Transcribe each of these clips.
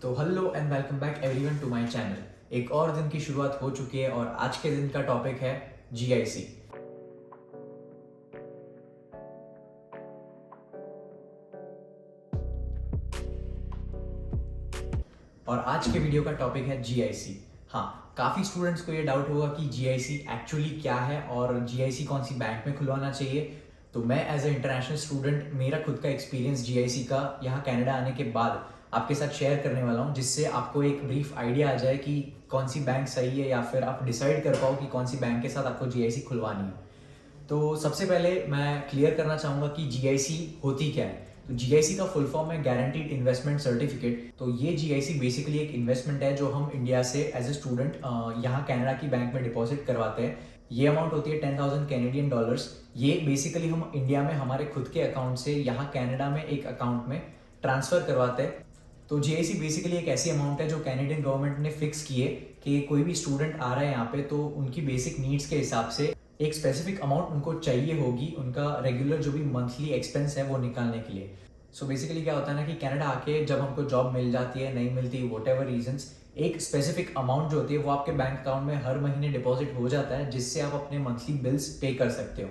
तो hello and welcome back everyone to my channel. एक और दिन की शुरुआत हो चुकी है और आज के दिन का टॉपिक है जीआईसी। और आज के वीडियो का टॉपिक है जीआईसी। हाँ, काफ़ी स्टूडेंट्स को ये डाउट होगा कि जीआईसी एक्चुअली क्या है और जीआईसी कौन सी बैंक में खुलवाना चाहिए। तो मैं एज ए इंटरनेशनल स्टूडेंट मेरा खुद का एक्सपीरियंस जीआईसी का यहाँ कनाडा आने के बाद आपके साथ शेयर करने वाला हूँ, जिससे आपको एक ब्रीफ आइडिया आ जाए कि कौन सी बैंक सही है या फिर आप डिसाइड कर पाओ कि कौन सी बैंक के साथ आपको जीआईसी खुलवानी है। तो सबसे पहले मैं क्लियर करना चाहूँगा कि जीआईसी होती क्या है। तो जीआईसी का फुल फॉर्म है गारंटीड इन्वेस्टमेंट सर्टिफिकेट। तो ये जीआईसी बेसिकली एक इन्वेस्टमेंट है जो हम इंडिया से एज ए स्टूडेंट यहाँ कनाडा की बैंक में डिपॉजिट करवाते हैं। ये अमाउंट होती है 10,000 कैनेडियन डॉलर्स। ये बेसिकली हम इंडिया में हमारे खुद के अकाउंट से यहाँ कनाडा में एक अकाउंट में ट्रांसफ़र करवाते हैं। तो जीआईसी बेसिकली एक ऐसी अमाउंट है जो कैनेडियन गवर्नमेंट ने फिक्स की है कि कोई भी स्टूडेंट आ रहा है यहाँ पे तो उनकी बेसिक नीड्स के हिसाब से एक स्पेसिफिक अमाउंट उनको चाहिए होगी उनका रेगुलर जो भी मंथली एक्सपेंस है वो निकालने के लिए। सो बेसिकली क्या होता है ना कि कनाडा आके जब हमको जॉब मिल जाती है नहीं मिलती वॉट एवर रीजन्स, एक स्पेसिफिक अमाउंट जो होती है वो आपके बैंक अकाउंट में हर महीने डिपॉजिट हो जाता है, जिससे आप अपने मंथली बिल्स पे कर सकते हो।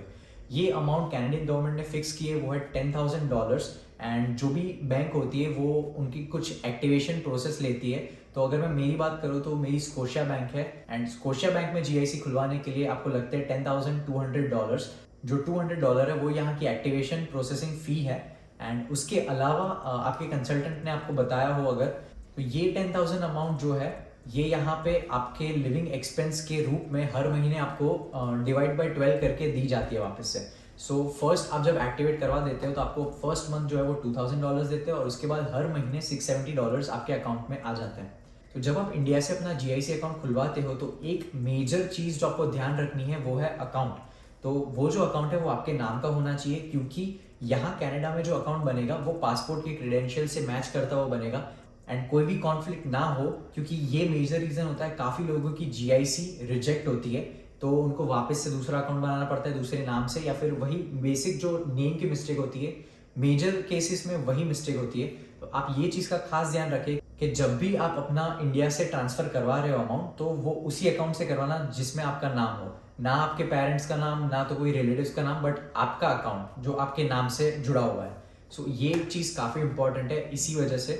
ये अमाउंट कैनेडियन गवर्नमेंट ने फिक्स की है, वो है $10,000। एंड जो भी बैंक होती है वो उनकी कुछ एक्टिवेशन प्रोसेस लेती है। तो अगर मैं मेरी बात करूँ तो मेरी स्कोशिया बैंक है एंड स्कोशिया बैंक में जीआईसी खुलवाने के लिए आपको लगते हैं $10,200। जो $200 है वो यहाँ की एक्टिवेशन प्रोसेसिंग फ़ी है। एंड उसके अलावा आपके कंसल्टेंट ने आपको बताया हो अगर, तो ये 10,000 अमाउंट जो है ये यहाँ पे आपके लिविंग एक्सपेंस के रूप में हर महीने आपको डिवाइड बाय 12 करके दी जाती है वापस से। सो फर्स्ट आप जब एक्टिवेट करवा देते हो तो आपको फर्स्ट मंथ जो है वो $2,000 देते हैं और उसके बाद हर महीने $670 आपके अकाउंट में आ जाते हैं। तो जब आप इंडिया से अपना जीआईसी अकाउंट खुलवाते हो तो एक मेजर चीज़ जो आपको ध्यान रखनी है वो है अकाउंट। तो वो जो अकाउंट है वो आपके नाम का होना चाहिए, क्योंकि यहाँ कनाडा में जो अकाउंट बनेगा वो पासपोर्ट के क्रेडेंशियल से मैच करता हुआ बनेगा एंड कोई भी कॉन्फ्लिक्ट ना हो, क्योंकि ये मेजर रीज़न होता है काफ़ी लोगों की जीआईसी रिजेक्ट होती है तो उनको वापस से दूसरा अकाउंट बनाना पड़ता है दूसरे नाम से, या फिर वही बेसिक जो नेम की मिस्टेक होती है, मेजर केसेस में वही मिस्टेक होती है। तो आप ये चीज़ का खास ध्यान रखें कि जब भी आप अपना इंडिया से ट्रांसफ़र करवा रहे हो अमाउंट तो वो उसी अकाउंट से करवाना जिसमें आपका नाम हो, ना आपके पेरेंट्स का नाम ना तो कोई रिलेटिव्स का नाम, बट आपका अकाउंट जो आपके नाम से जुड़ा हुआ है। सो ये चीज़ काफ़ी इंपॉर्टेंट है इसी वजह से।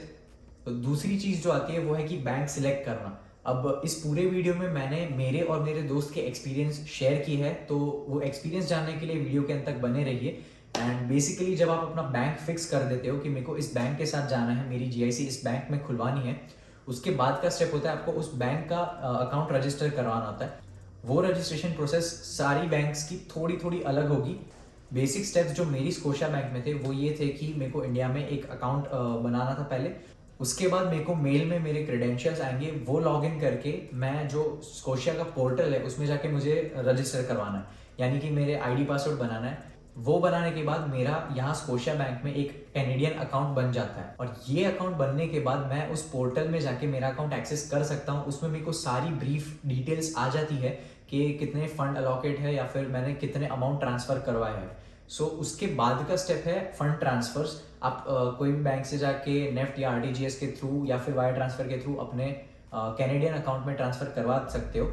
तो दूसरी चीज़ जो आती है वो है कि बैंक सिलेक्ट करना। अब इस पूरे वीडियो में मैंने मेरे और मेरे दोस्त के एक्सपीरियंस शेयर की है, तो वो एक्सपीरियंस जानने के लिए वीडियो के अंत तक बने रहिए। एंड बेसिकली जब आप अपना बैंक फिक्स कर देते हो कि मेरे को इस बैंक के साथ जाना है, मेरी जीआईसी इस बैंक में खुलवानी है, उसके बाद का स्टेप होता है आपको उस बैंक का अकाउंट रजिस्टर करवाना होता है। वो रजिस्ट्रेशन प्रोसेस सारी बैंक्स की थोड़ी थोड़ी अलग होगी। बेसिक स्टेप्स जो मेरी स्कोशिया बैंक में थे वो ये थे कि मेरे को इंडिया में एक अकाउंट बनाना था पहले। उसके बाद मेरे को मेल में मेरे क्रेडेंशियल्स आएंगे, वो लॉगिन करके मैं जो स्कोशिया का पोर्टल है उसमें जाके मुझे रजिस्टर करवाना है, यानी कि मेरे आईडी पासवर्ड बनाना है। वो बनाने के बाद मेरा यहाँ स्कोशिया बैंक में एक कैनेडियन अकाउंट बन जाता है और ये अकाउंट बनने के बाद मैं उस पोर्टल में जाके मेरा अकाउंट एक्सेस कर सकता हूँ। उसमें मेरे को सारी ब्रीफ डिटेल्स आ जाती है कि कितने फंड अलॉकेट है या फिर मैंने कितने अमाउंट ट्रांसफ़र करवाए हैं। सो उसके बाद का स्टेप है फंड ट्रांसफर्स। आप कोई भी बैंक से जाके नेफ्ट या आरटीजीएस के थ्रू या फिर वायर ट्रांसफ़र के थ्रू अपने कैनेडियन अकाउंट में ट्रांसफ़र करवा सकते हो।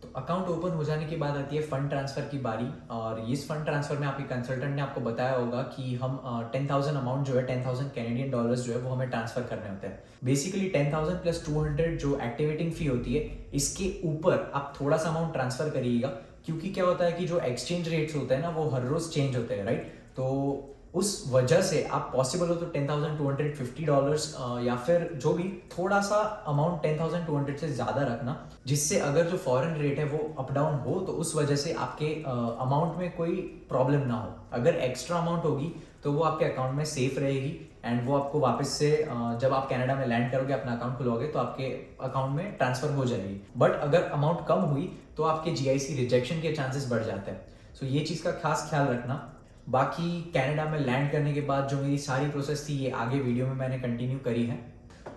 तो अकाउंट ओपन हो जाने के बाद आती है फंड ट्रांसफ़र की बारी, और इस फंड ट्रांसफ़र में आपके कंसल्टेंट ने आपको बताया होगा कि हम 10,000 अमाउंट जो है 10,000 कैनेडियन डॉलर्स जो है वो हमें ट्रांसफ़र करने होते हैं। बेसिकली 10,000 प्लस 200 जो एक्टिवेटिंग फ़ी होती है, इसके ऊपर आप थोड़ा सा अमाउंट ट्रांसफ़र करिएगा, क्योंकि क्या होता है कि जो एक्सचेंज रेट्स होते हैं ना वो हर रोज़ चेंज होते हैं, राइट। तो उस वजह से आप पॉसिबल हो तो $10,250 या फिर जो भी थोड़ा सा अमाउंट 10,200 से ज़्यादा रखना, जिससे अगर जो फॉरेन रेट है वो अप डाउन हो तो उस वजह से आपके अमाउंट में कोई प्रॉब्लम ना हो। अगर एक्स्ट्रा अमाउंट होगी तो वो आपके अकाउंट में सेफ रहेगी एंड वो आपको वापस से जब आप कनाडा में लैंड करोगे अपना अकाउंट खुलवाओगे तो आपके अकाउंट में ट्रांसफ़र हो जाएगी। बट अगर अमाउंट कम हुई तो आपके जीआईसी रिजेक्शन के चांसेस बढ़ जाते हैं। सो ये चीज़ का खास ख्याल रखना। बाकी कनाडा में लैंड करने के बाद जो मेरी सारी प्रोसेस थी ये आगे वीडियो में मैंने कंटिन्यू करी है।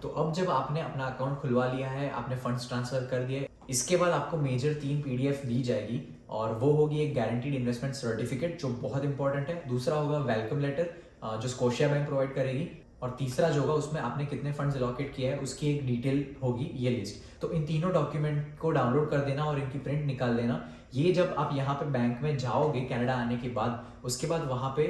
तो अब जब आपने अपना अकाउंट खुलवा लिया है, आपने फंड्स ट्रांसफ़र कर दिए, इसके बाद आपको मेजर 3 पीडीएफ दी जाएगी और वो होगी एक गारंटीड इन्वेस्टमेंट सर्टिफिकेट जो बहुत इंपॉर्टेंट है, दूसरा होगा वेलकम लेटर जो स्कोशिया बैंक प्रोवाइड करेगी, और तीसरा जो होगा उसमें आपने कितने फंड्स एलोकेट किया है उसकी एक डिटेल होगी, ये लिस्ट। तो इन तीनों डॉक्यूमेंट को डाउनलोड कर देना और इनकी प्रिंट निकाल लेना। ये जब आप यहाँ पे बैंक में जाओगे कनाडा आने के बाद, उसके बाद वहाँ पे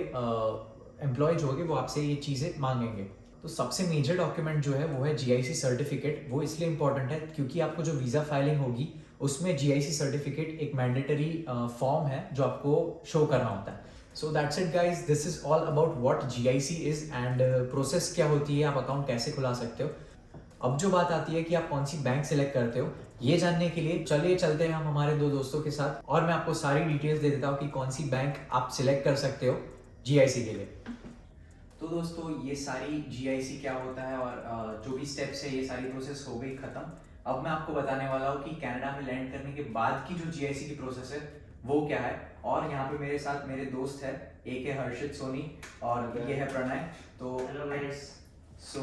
एम्प्लॉय जो होंगे वो आपसे ये चीज़ें मांगेंगे। तो सबसे मेजर डॉक्यूमेंट जो है वो है जीआईसी सर्टिफिकेट। वो इसलिए इंपॉर्टेंट है क्योंकि आपको जो वीज़ा फाइलिंग होगी उसमें जीआईसी सर्टिफिकेट एक मैंडेटरी फॉर्म है जो आपको शो करना होता है। So that's it guys, this is all about what GIC is and process क्या होती है, आप अकाउंट कैसे खुला सकते हो। अब जो बात आती है कि आप कौन सी बैंक सिलेक्ट करते हो, ये जानने के लिए चलिए चलते हैं हम हमारे दो दोस्तों के साथ और मैं आपको सारी डिटेल्स दे देता हूँ कि कौन सी बैंक आप सिलेक्ट कर सकते हो जीआईसी के लिए। तो दोस्तों ये सारी जीआईसी क्या होता है और जो भी स्टेप्स है ये सारी प्रोसेस हो गई खत्म। अब मैं आपको बताने वाला हूँ कि कनाडा में लैंड करने के बाद की जो जीआईसी की प्रोसेस है वो क्या है। और यहाँ पे मेरे साथ मेरे दोस्त है, एक है हर्षित सोनी और ये है प्रणय। तो सो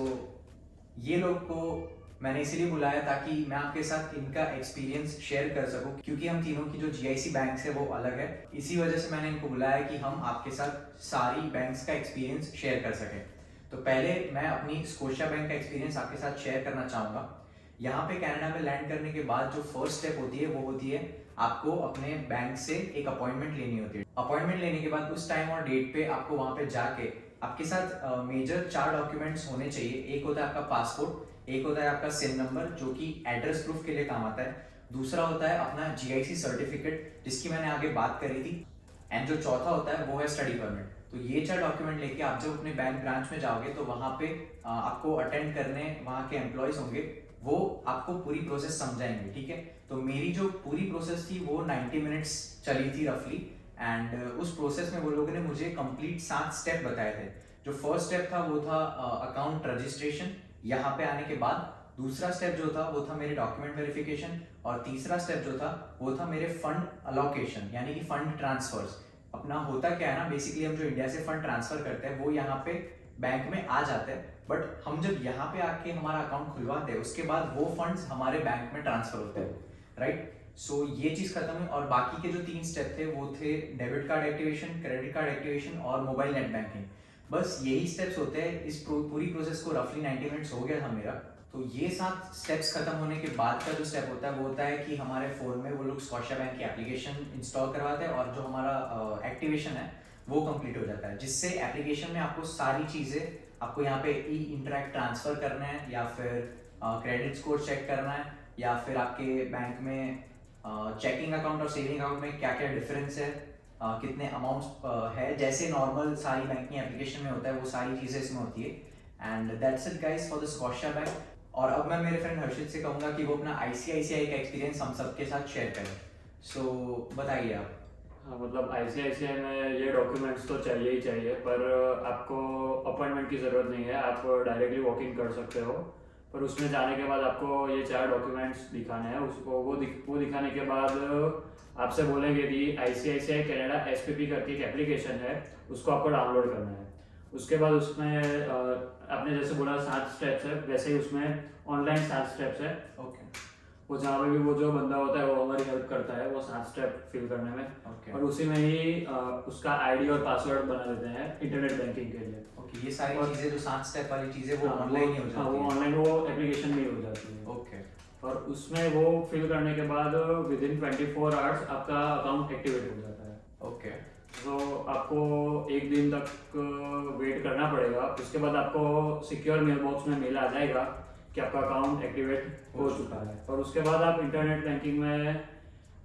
ये लोग को मैंने इसीलिए बुलाया ताकि मैं आपके साथ इनका एक्सपीरियंस शेयर कर सकूं, क्योंकि हम तीनों की जो जीआईसी बैंक्स है वो अलग है। इसी वजह से मैंने इनको बुलाया कि हम आपके साथ सारी बैंक्स का एक्सपीरियंस शेयर कर सकें। तो पहले मैं अपनी स्कोशिया बैंक का एक्सपीरियंस आपके साथ शेयर करना चाहूँगा। यहाँ पे कनाडा में लैंड करने के बाद जो फर्स्ट स्टेप होती है वो होती है आपको अपने बैंक से एक अपॉइंटमेंट लेनी होती है। अपॉइंटमेंट लेने के बाद उस टाइम और डेट पे आपको वहाँ पे जाके आपके साथ मेजर 4 डॉक्यूमेंट्स होने चाहिए। एक होता है आपका पासपोर्ट, एक होता है आपका सिन नंबर जो कि एड्रेस प्रूफ के लिए काम आता है, दूसरा होता है अपना जीआईसी सर्टिफिकेट जिसकी मैंने आगे बात करी थी, एंड जो चौथा होता है वो है स्टडी परमिट। तो ये 4 डॉक्यूमेंट लेके आप जब अपने बैंक ब्रांच में जाओगे तो वहाँ पे आपको अटेंड करने वहाँ के एम्प्लॉयज होंगे, वो आपको पूरी प्रोसेस समझाएंगे, ठीक है। तो मेरी जो पूरी प्रोसेस थी वो 90 मिनट्स चली थी रफली, एंड उस प्रोसेस में वो लोगों ने मुझे कंप्लीट 7 स्टेप बताए थे। जो फर्स्ट स्टेप था वो था अकाउंट रजिस्ट्रेशन यहाँ पे आने के बाद, दूसरा स्टेप जो था वो था मेरे डॉक्यूमेंट वेरिफिकेशन, और तीसरा स्टेप जो था वो था मेरे फंड अलोकेशन यानी कि फंड ट्रांसफर्स। अपना होता क्या है ना, बेसिकली हम जो इंडिया से फंड ट्रांसफर करते हैं वो यहाँ पे बैंक में आ जाते हैं, बट हम जब यहाँ पे आके हमारा अकाउंट खुलवाते हैं उसके बाद वो फंड्स हमारे बैंक में ट्रांसफर होते हैं, राइट। सो ये चीज खत्म है, और बाकी के जो 3 स्टेप थे वो थे debit card activation, credit card activation और मोबाइल नेट बैंकिंग। बस यही स्टेप्स होते हैं। इस पूरी प्रोसेस को रफली 90 मिनट्स हो गया था मेरा। तो ये 7 स्टेप्स खत्म होने के बाद का जो स्टेप होता है वो होता है कि हमारे फोन में वो लोग स्कॉशिया बैंक की एप्लीकेशन इंस्टॉल करवाते हैं और जो हमारा एक्टिवेशन है वो कंप्लीट हो जाता है, जिससे एप्लीकेशन में आपको सारी चीज़ें, आपको यहाँ पे ई इंटरैक्ट ट्रांसफर करना है या फिर क्रेडिट स्कोर चेक करना है, या फिर आपके बैंक में चेकिंग अकाउंट और सेविंग अकाउंट में क्या क्या डिफरेंस है, कितने अमाउंट्स है, जैसे नॉर्मल सारी बैंकिंग एप्लीकेशन में होता है वो सारी चीज़ें इसमें होती है। And that's it guys for the Scotia bank. और अब मैं मेरे फ्रेंड हर्षित से कहूँगा कि वो अपना आईसीआईसीआई का एक्सपीरियंस हम सबके साथ शेयर करें। सो बताइए आप। हाँ, मतलब आईसीआईसीआई में ये डॉक्यूमेंट्स तो चाहिए ही चाहिए, पर आपको अपॉइंटमेंट की ज़रूरत नहीं है, आप डायरेक्टली वॉक इन कर सकते हो। पर उसमें जाने के बाद आपको ये 4 डॉक्यूमेंट्स दिखाने हैं, उसको वो दिखाने के बाद आपसे बोलेंगे कि आईसीआईसीआई कनाडा एसपीपी करके एक एप्लीकेशन है, उसको आपको डाउनलोड करना है। उसके बाद उसमें आपने जैसे बोला 7 स्टेप्स है, वैसे ही उसमें ऑनलाइन 7 स्टेप्स है। ओके। वो जहाँ पे भी वो जो बंदा होता है वो हमारी हेल्प करता है वो 7 स्टेप फिल करने में। Okay. और उसी में ही उसका आईडी और पासवर्ड बना देते हैं इंटरनेट बैंकिंग के लिए। ओके। ये सारी चीज़ें जो 7 स्टेप वाली चीज़ें वो हाँ, ऑनलाइन ही हो जाती हाँ, वो है। ऑनलाइन वो एप्लीकेशन में ही हो जाती है। ओके। और उसमें वो फिल करने के बाद विद इन 24 आवर्स आपका अकाउंट एक्टिवेट हो जाता है। ओके। तो आपको 1 दिन तक वेट करना पड़ेगा, उसके बाद आपको सिक्योर मेल बॉक्स में मेल आ जाएगा कि आपका अकाउंट एक्टिवेट हो चुका है। और उसके बाद आप इंटरनेट बैंकिंग में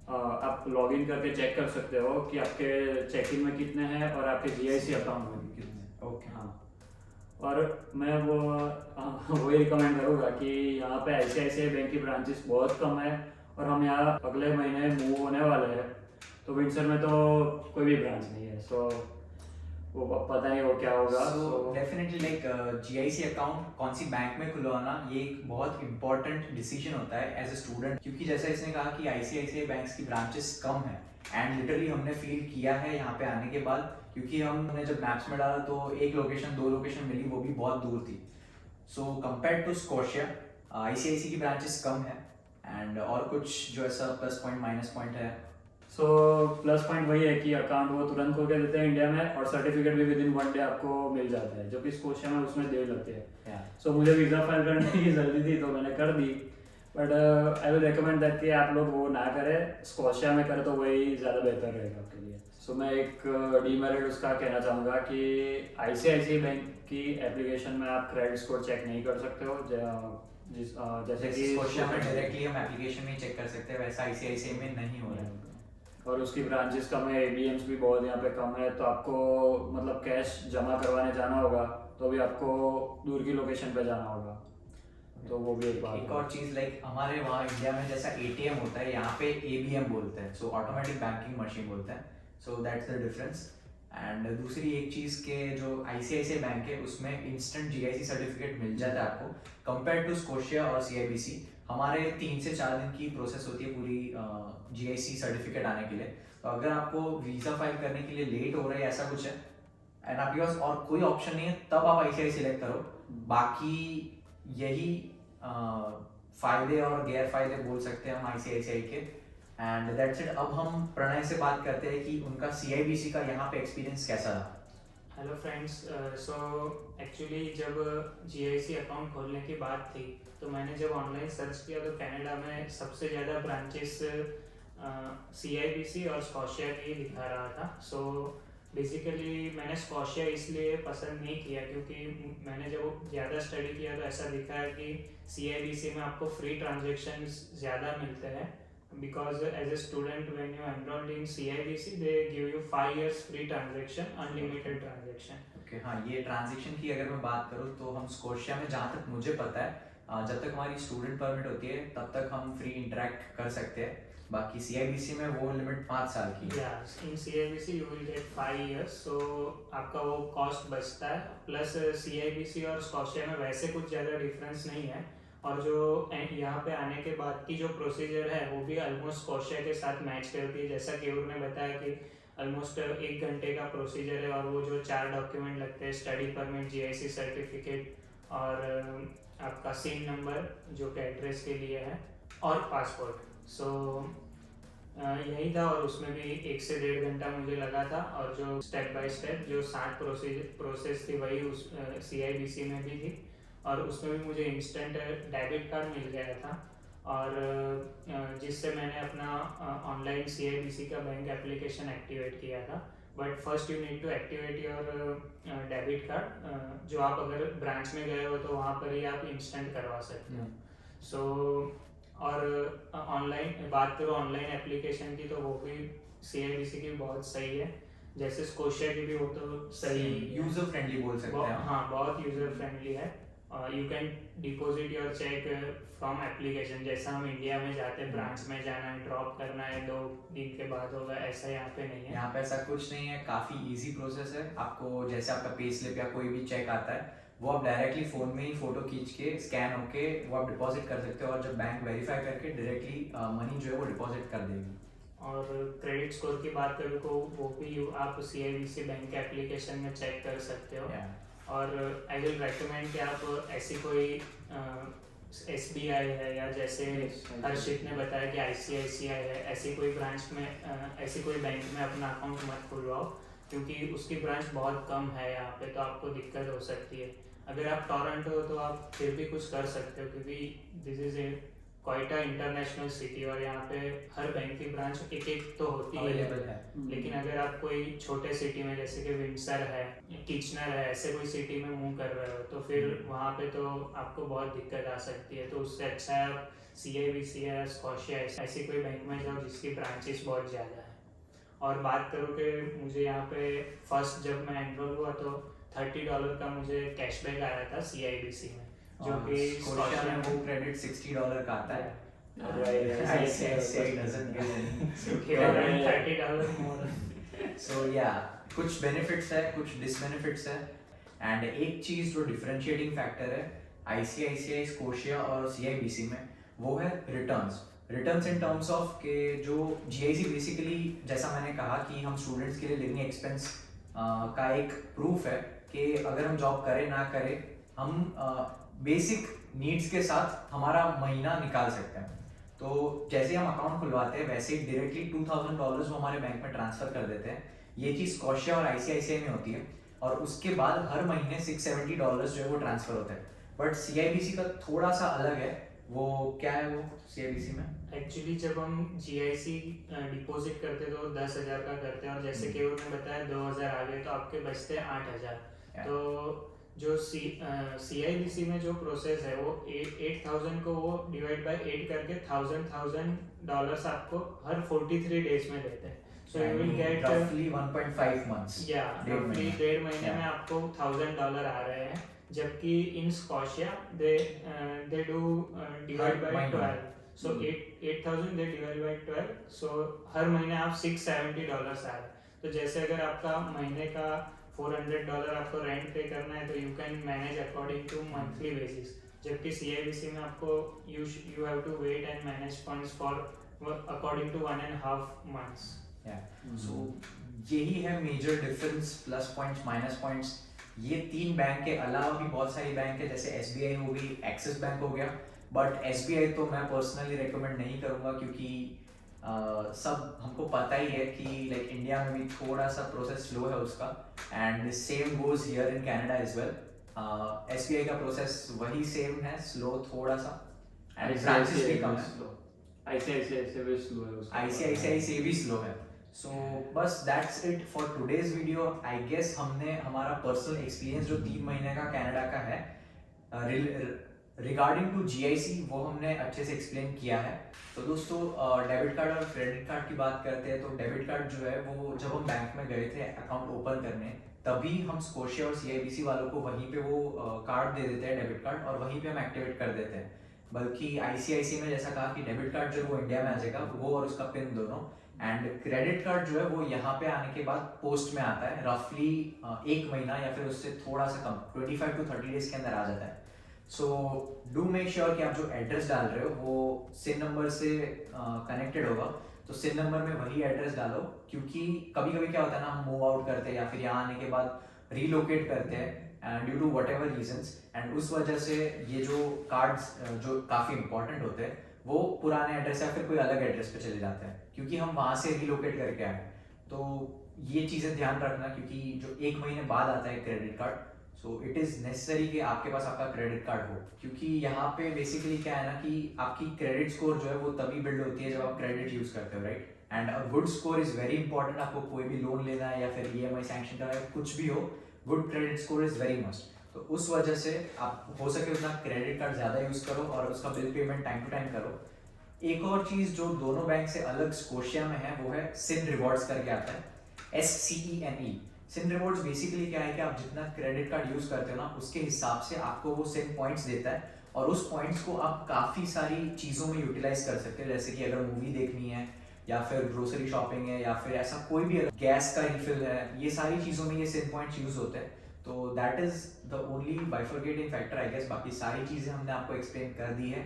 आप लॉगिन करके चेक कर सकते हो कि आपके चेकिंग में कितने हैं और आपके जीआईसी अकाउंट में कितने। ओके। हाँ, और मैं वही रिकमेंड करूँगा कि यहाँ पे आईसीआईसीआई बैंक की ब्रांचेस बहुत कम है, और हम यहाँ अगले महीने मूव होने वाले हैं, तो विंडसर में तो कोई भी ब्रांच नहीं है। सो वो पता नहीं वो क्या होगा। So definitely like GIC account कौन सी बैंक में खुलवाना ये एक बहुत इंपॉर्टेंट डिसीजन होता है एज ए स्टूडेंट, क्योंकि जैसा इसने कहा कि आईसीआईसीआई बैंक्स की ब्रांचेस कम है, एंड लिटरली हमने फील किया है यहाँ पे आने के बाद, क्योंकि हमने जब मैप्स में डाला तो 1 लोकेशन 2 लोकेशन मिली, वो भी बहुत दूर थी। So compare to Scotia ICIC की ब्रांचेस कम है, एंड और कुछ जो ऐसा प्लस पॉइंट माइनस पॉइंट है सो प्लस पॉइंट वही है कि अकाउंट वो तुरंत खोल के देते हैं इंडिया में, और सर्टिफिकेट भी विद इन 1 डे आपको मिल जाता है, जो कि स्कोशिया में उसमें देर लगती है। सो मुझे वीज़ा फाइल करने की जल्दी थी तो मैंने कर दी, but I will recommend that कि आप लोग वो ना करें, स्कोशिया में करें तो वही ज़्यादा बेहतर रहेगा आपके लिए। सो मैं एक डीमेरिट उसका कहना चाहूँगा कि ICICI बैंक की एप्लीकेशन में आप क्रेडिट स्कोर चेक नहीं कर सकते हो, जैसे कि स्कोशिया में डायरेक्टली हम एप्लीकेशन में चेक कर सकते हैं, वैसा आईसीआईसीआई में नहीं हो रहा है। और उसकी ब्रांचेस कम है, ATMs भी बहुत यहाँ पे कम है, तो आपको मतलब कैश जमा करवाने जाना होगा तो भी आपको दूर की लोकेशन पे जाना होगा, तो वो भी एक बात एक है। और चीज लाइक हमारे वहाँ इंडिया में जैसा ATM होता है, यहाँ पे ABM बोलते हैं, सो ऑटोमेटिक बैंकिंग मशीन बोलते हैं, so that's the difference. And दूसरी एक चीज के जो ICICI बैंक है उसमें इंस्टेंट GIC सर्टिफिकेट मिल जाता है आपको, कंपेयर टू स्कोशिया और CIBC। हमारे 3 से 4 दिन की प्रोसेस होती है पूरी GIC सर्टिफिकेट आने के लिए। तो अगर आपको वीज़ा फाइल करने के लिए लेट हो रहा है ऐसा कुछ है एंड आपके पास और कोई ऑप्शन नहीं है, तब आप ICICI सिलेक्ट करो। बाकी यही फायदे और गैर फायदे बोल सकते हैं हम ICICI के। And that's it. अब हम प्रणय से बात करते हैं कि उनका CIBC का यहाँ पे एक्सपीरियंस कैसा रहा। हेलो फ्रेंड्स, सो एक्चुअली जब GIC अकाउंट खोलने की बात थी तो मैंने जब ऑनलाइन सर्च किया तो कनाडा में सबसे ज़्यादा ब्रांचेस CIBC और स्कॉशिया की दिखा रहा था। सो बेसिकली मैंने स्कॉशिया इसलिए पसंद नहीं किया क्योंकि मैंने जब ज़्यादा स्टडी किया तो ऐसा दिखा है कि CIBC में आपको फ्री ट्रांजेक्शन्स ज़्यादा मिलते हैं, because as a student when you enrolled in CIBC they give you 5 years free transaction, unlimited transaction। Okay हाँ, ये ट्रांजेक्शन की अगर मैं बात करूँ तो हम स्कोशिया में जहाँ तक मुझे पता है जब तक हमारी स्टूडेंट परमिट होती है तब तक हम फ्री इंटरेक्ट कर सकते हैं। बाकी CIBC में वो लिमिट 5 साल की है। इन CIBC you will get 5 years, so आपका वो कॉस्ट बचता है। प्लस CIBC और स्कॉशिया में वैसे कुछ ज़्यादा डिफरेंस नहीं है, और जो यहाँ पे आने के बाद की जो प्रोसीजर है वो भी ऑलमोस्ट स्कॉशिया के साथ मैच करती है। जैसा केयूर ने बताया कि ऑलमोस्ट 1 घंटे का प्रोसीजर है, और वो जो 4 डॉक्यूमेंट लगते हैं, स्टडी परमिट, GIC सर्टिफिकेट और आपका सिन नंबर जो कि एड्रेस के लिए है, और पासपोर्ट। सो यही था, और उसमें भी 1 से 1.5 घंटा मुझे लगा था। और जो स्टेप बाय स्टेप जो 7 प्रोसेस थी वही उस CIBC में भी थी, और उसमें भी मुझे इंस्टेंट डेबिट कार्ड मिल गया था, और जिससे मैंने अपना ऑनलाइन CIBC का बैंक एप्लीकेशन एक्टिवेट किया था। But first you need to activate your debit card, जो आप अगर ब्रांच में गए हो तो वहाँ पर ही आप इंस्टेंट करवा सकते हो। सो और ऑनलाइन बात करो ऑनलाइन एप्लीकेशन की, तो वो भी CIBC की बहुत सही है, जैसे स्कोशिया की भी वो तो सही यूजर फ्रेंडली बोल सकते हैं। हाँ, बहुत यूजर फ्रेंडली है। You can deposit your cheque from application, जैसा हम इंडिया में जाते हैं ब्रांच में जाना है, ड्रॉप करना है, 2 दिन के बाद होगा, ऐसा यहाँ पे नहीं है। यहाँ पे ऐसा कुछ नहीं है, काफ़ी इजी प्रोसेस है। आपको जैसे आपका पे स्लिप या कोई भी चेक आता है वो आप डायरेक्टली फ़ोन में ही फ़ोटो खींच के स्कैन होके वो आप डिपॉजिट कर सकते हो, और जब बैंक वेरीफाई करके डायरेक्टली मनी जो है वो डिपॉजिट कर देगी। और क्रेडिट स्कोर की बात करें तो वो भी आप CIBC बैंक एप्लीकेशन में चेक कर सकते हो। और आई विल रेकमेंड कि आप ऐसी कोई SBI है, या जैसे हर्षित ने बताया कि ICICI है, ऐसी कोई ब्रांच में ऐसी कोई बैंक में अपना अकाउंट मत खुलवाओ, क्योंकि उसकी ब्रांच बहुत कम है यहाँ पे, तो आपको दिक्कत हो सकती है। अगर आप टोरंटो हो तो आप फिर भी कुछ कर सकते हो, क्योंकि this is a quite international city, और यहाँ पे हर बैंक की ब्रांच एक तो होती है। लेकिन अगर आप कोई छोटे सिटी में जैसे कि विंडसर है, किचनर है, ऐसे कोई सिटी में मूव कर रहे हो तो फिर वहाँ पे तो आपको बहुत दिक्कत आ सकती है। तो उससे अच्छा है आप CIBC या स्कॉशिया ऐसी कोई बैंक में जाओ जिसकी ब्रांचेस बहुत ज़्यादा है। और बात करूँ कि मुझे यहाँ पे फर्स्ट जब मैं एनरोल हुआ तो $30 का मुझे कैशबैक आया था CIBC में, जो कि स्कॉशिया में वो क्रेडिट $60 का आता है। ICICI doesn't give any. $30 more। So yeah, कुछ बेनिफिट्स है, कुछ डिसबेनिफिट्स है, एंड एक चीज जो डिफरेंशिएटिंग फैक्टर है ICICI, स्कोशिया और CIBC में, वो है रिटर्न्स इन टर्म्स ऑफ के जो GIC बेसिकली, जैसा मैंने कहा कि हम स्टूडेंट्स के लिए लिविंग एक्सपेंस का एक प्रूफ है कि अगर हम जॉब करें ना करें हम बेसिक नीड्स के साथ हमारा महीना निकाल सकते हैं। तो जैसे हम अकाउंट खुलवाते हैं वैसे ही डायरेक्टली $2000 वो हमारे बैंक में ट्रांसफर कर देते हैं। ये चीज़ स्कॉशिया और आईसीआईसीआई में होती है, और उसके बाद हर महीने $670 जो है वो ट्रांसफर होता है। बट सीआईबीसी का थोड़ा सा अलग है। वो क्या है वो सीआईबीसी में? एक्चुअली जब हम जीआईसी डिपॉजिट करते तो 10,000 का करते हैं, और जैसे केवल ने बताया 2,000 आ गए तो आपके बचते हैं 8,000। तो जो सीआईबीसी में जो प्रोसेस है वो 8,000 को वो डिवाइड बाय 8 करके $1,000 आपको हर 43 डेज में देते हैं। So you will get roughly 1.5 months, या डेढ़ roughly महीने। डेढ़ महीने Yeah. में आपको $1,000 आ रहे हैं, जबकि in Scotia they do divide by महीने। 12। सो 8,000 दे डिवाइड बाय 12, सो हर महीने आप $670 आ रहे हैं। तो जैसे अगर आपका महीने का $400 आपको रेंट पे करना है तो you can manage according to monthly basis, जबकि सीआईबीसी में आपको you have to wait and manage funds for according to 1.5 months। So यही है major difference, plus points minus points. ये 3 बैंक के अलावा भी बहुत सारी बैंक है, जैसे एसबीआई हो गई, एक्सिस बैंक हो गया। बट एसबीआई तो मैं पर्सनली रेकमेंड नहीं करूँगा, क्योंकि सब हमको पता ही है कि लाइक इंडिया में भी थोड़ा सा प्रोसेस स्लो है उसका, and same goes here in Canada as well. SBI का प्रोसेस वही सेम है, स्लो थोड़ा सा, एंड ब्रांचेस भी कम है। आईसीआईसीआई से भी स्लो है उसका। आईसीआईसीआई से भी स्लो है। सो बस that's it for today's video. I guess हमने हमारा पर्सनल एक्सपीरियंस जो 3 महीने का कनाडा का है रिगार्डिंग टू जीआईसी वो हमने अच्छे से एक्सप्लेन किया है। तो दोस्तों डेबिट कार्ड और क्रेडिट कार्ड की बात करते हैं, तो डेबिट कार्ड जो है वो जब हम बैंक में गए थे अकाउंट ओपन करने, तभी हम स्कोशिया और सीआईबीसी वालों को वहीं पे वो कार्ड दे देते हैं डेबिट कार्ड, और वहीं पे हम एक्टिवेट कर देते हैं। बल्कि आईसीआईसी में जैसा कहा कि डेबिट कार्ड जो वो इंडिया में आ जाएगा, वो और उसका पिन दोनों, एंड क्रेडिट कार्ड जो है वो यहाँ पे आने के बाद पोस्ट में आता है, रफली 1 महीना या फिर उससे थोड़ा सा कम 25 to 30 डेज के अंदर आ जाता है। सो डू मेक श्योर कि आप जो एड्रेस डाल रहे हो वो सिन नंबर से कनेक्टेड होगा, तो सिन नंबर में वही एड्रेस डालो, क्योंकि कभी कभी क्या होता है ना, हम मूव आउट करते हैं या फिर यहाँ आने के बाद रीलोकेट करते हैं due to whatever reasons, and उस वजह से ये जो कार्ड्स जो काफ़ी इंपॉर्टेंट होते हैं वो पुराने एड्रेस या फिर कोई अलग एड्रेस पे चले जाते हैं, क्योंकि हम वहाँ से रीलोकेट करके आए। तो ये चीज़ें ध्यान रखना, क्योंकि जो 1 महीने बाद आता है credit card, so it is necessary कि आपके पास आपका क्रेडिट कार्ड हो, क्योंकि यहाँ पे बेसिकली क्या है ना कि आपकी क्रेडिट स्कोर जो है वो तभी बिल्ड होती है जब आप क्रेडिट यूज़ करते हो, right. And a good score is very important. आपको कोई भी लोन लेना है या फिर ईएमआई सैंक्शन करना है, कुछ भी हो, good credit score is very must. तो उस वजह से आप हो सके उतना क्रेडिट कार्ड ज़्यादा यूज़ करो और उसका bill payment time to time करो। एक और चीज़ जो दोनों बैंक से अलग स्कोशिया में है वो है सिन रिवॉर्ड्स करके आता है, SCENE। सिन रिवॉर्ड्स बेसिकली क्या है कि आप जितना क्रेडिट कार्ड यूज़ करते हो ना, उसके हिसाब से आपको वो सिन पॉइंट्स देता है, और उस पॉइंट्स को आप काफ़ी सारी चीज़ों में यूटिलाइज कर सकते हो, जैसे कि अगर मूवी देखनी है या फिर ग्रोसरी शॉपिंग है या फिर ऐसा कोई भी गैस का रिफिल है, ये सारी चीज़ों में ये सिन पॉइंट्स यूज़ होते हैं। तो that is the only bifurcating factor I guess. बाकी सारी चीज़ें हमने आपको एक्सप्लेन कर दी है।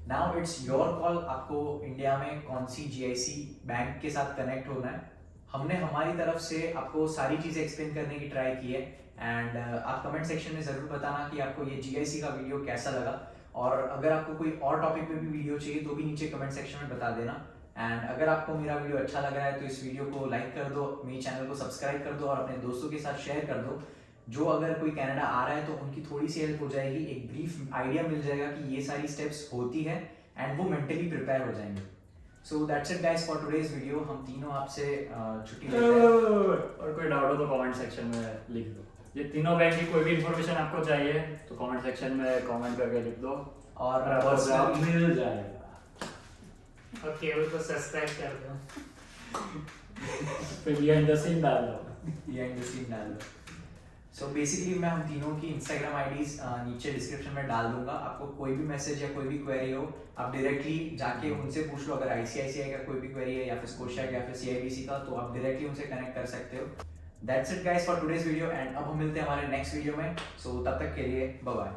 नाउ इट्स योर कॉल, आपको इंडिया में कौन सी जीआईसी बैंक के साथ कनेक्ट होना है। हमने हमारी तरफ से आपको सारी चीज़ें एक्सप्लेन करने की ट्राई की है, एंड आप कमेंट सेक्शन में ज़रूर बताना कि आपको ये जीआईसी का वीडियो कैसा लगा, और अगर आपको कोई और टॉपिक पे भी वीडियो चाहिए तो भी नीचे कमेंट सेक्शन में बता देना। एंड अगर आपको मेरा वीडियो अच्छा लग रहा है तो इस वीडियो को लाइक कर दो, मेरे चैनल को सब्सक्राइब कर दो और अपने दोस्तों के साथ शेयर कर दो। जो अगर कोई कनाडा आ रहा है तो उनकी थोड़ी सी हेल्प हो जाएगी, एक ब्रीफ आइडिया मिल जाएगा कि ये सारी स्टेप्स होती है, एंड वो मेंटली प्रिपेयर हो जाएंगे। So that's it guys for today's video. हम तीनों आपसे छुट्टी लेते हैं। और कोई डाउट हो तो कमेंट सेक्शन में लिख दो। ये तीनों बैंक की कोई भी इंफॉर्मेशन आपको चाहिए तो कमेंट सेक्शन में कमेंट करके लिख दो, और आपको जवाब मिल जाएगा। और केवल को सब्सक्राइब कर दो, फिर बिहाइंड द सीन डाल दो। बिहाइंड द सीन डाल दो। सो बेसिकली मैं हम तीनों की इंस्टाग्राम आईडीज नीचे डिस्क्रिप्शन में डाल दूंगा। आपको कोई भी मैसेज या कोई भी क्वेरी हो, आप डायरेक्टली जाके उनसे पूछ लो। अगर आईसीआईसीआई का कोई भी क्वेरी है या फिर स्कोशिया या फिर सीआईबीसी का, तो आप डायरेक्टली उनसे कनेक्ट कर सकते हो। That's it guys for today's video, and अब हम मिलते हैं हमारे नेक्स्ट वीडियो में। सो तब तक के लिए बाय बाय।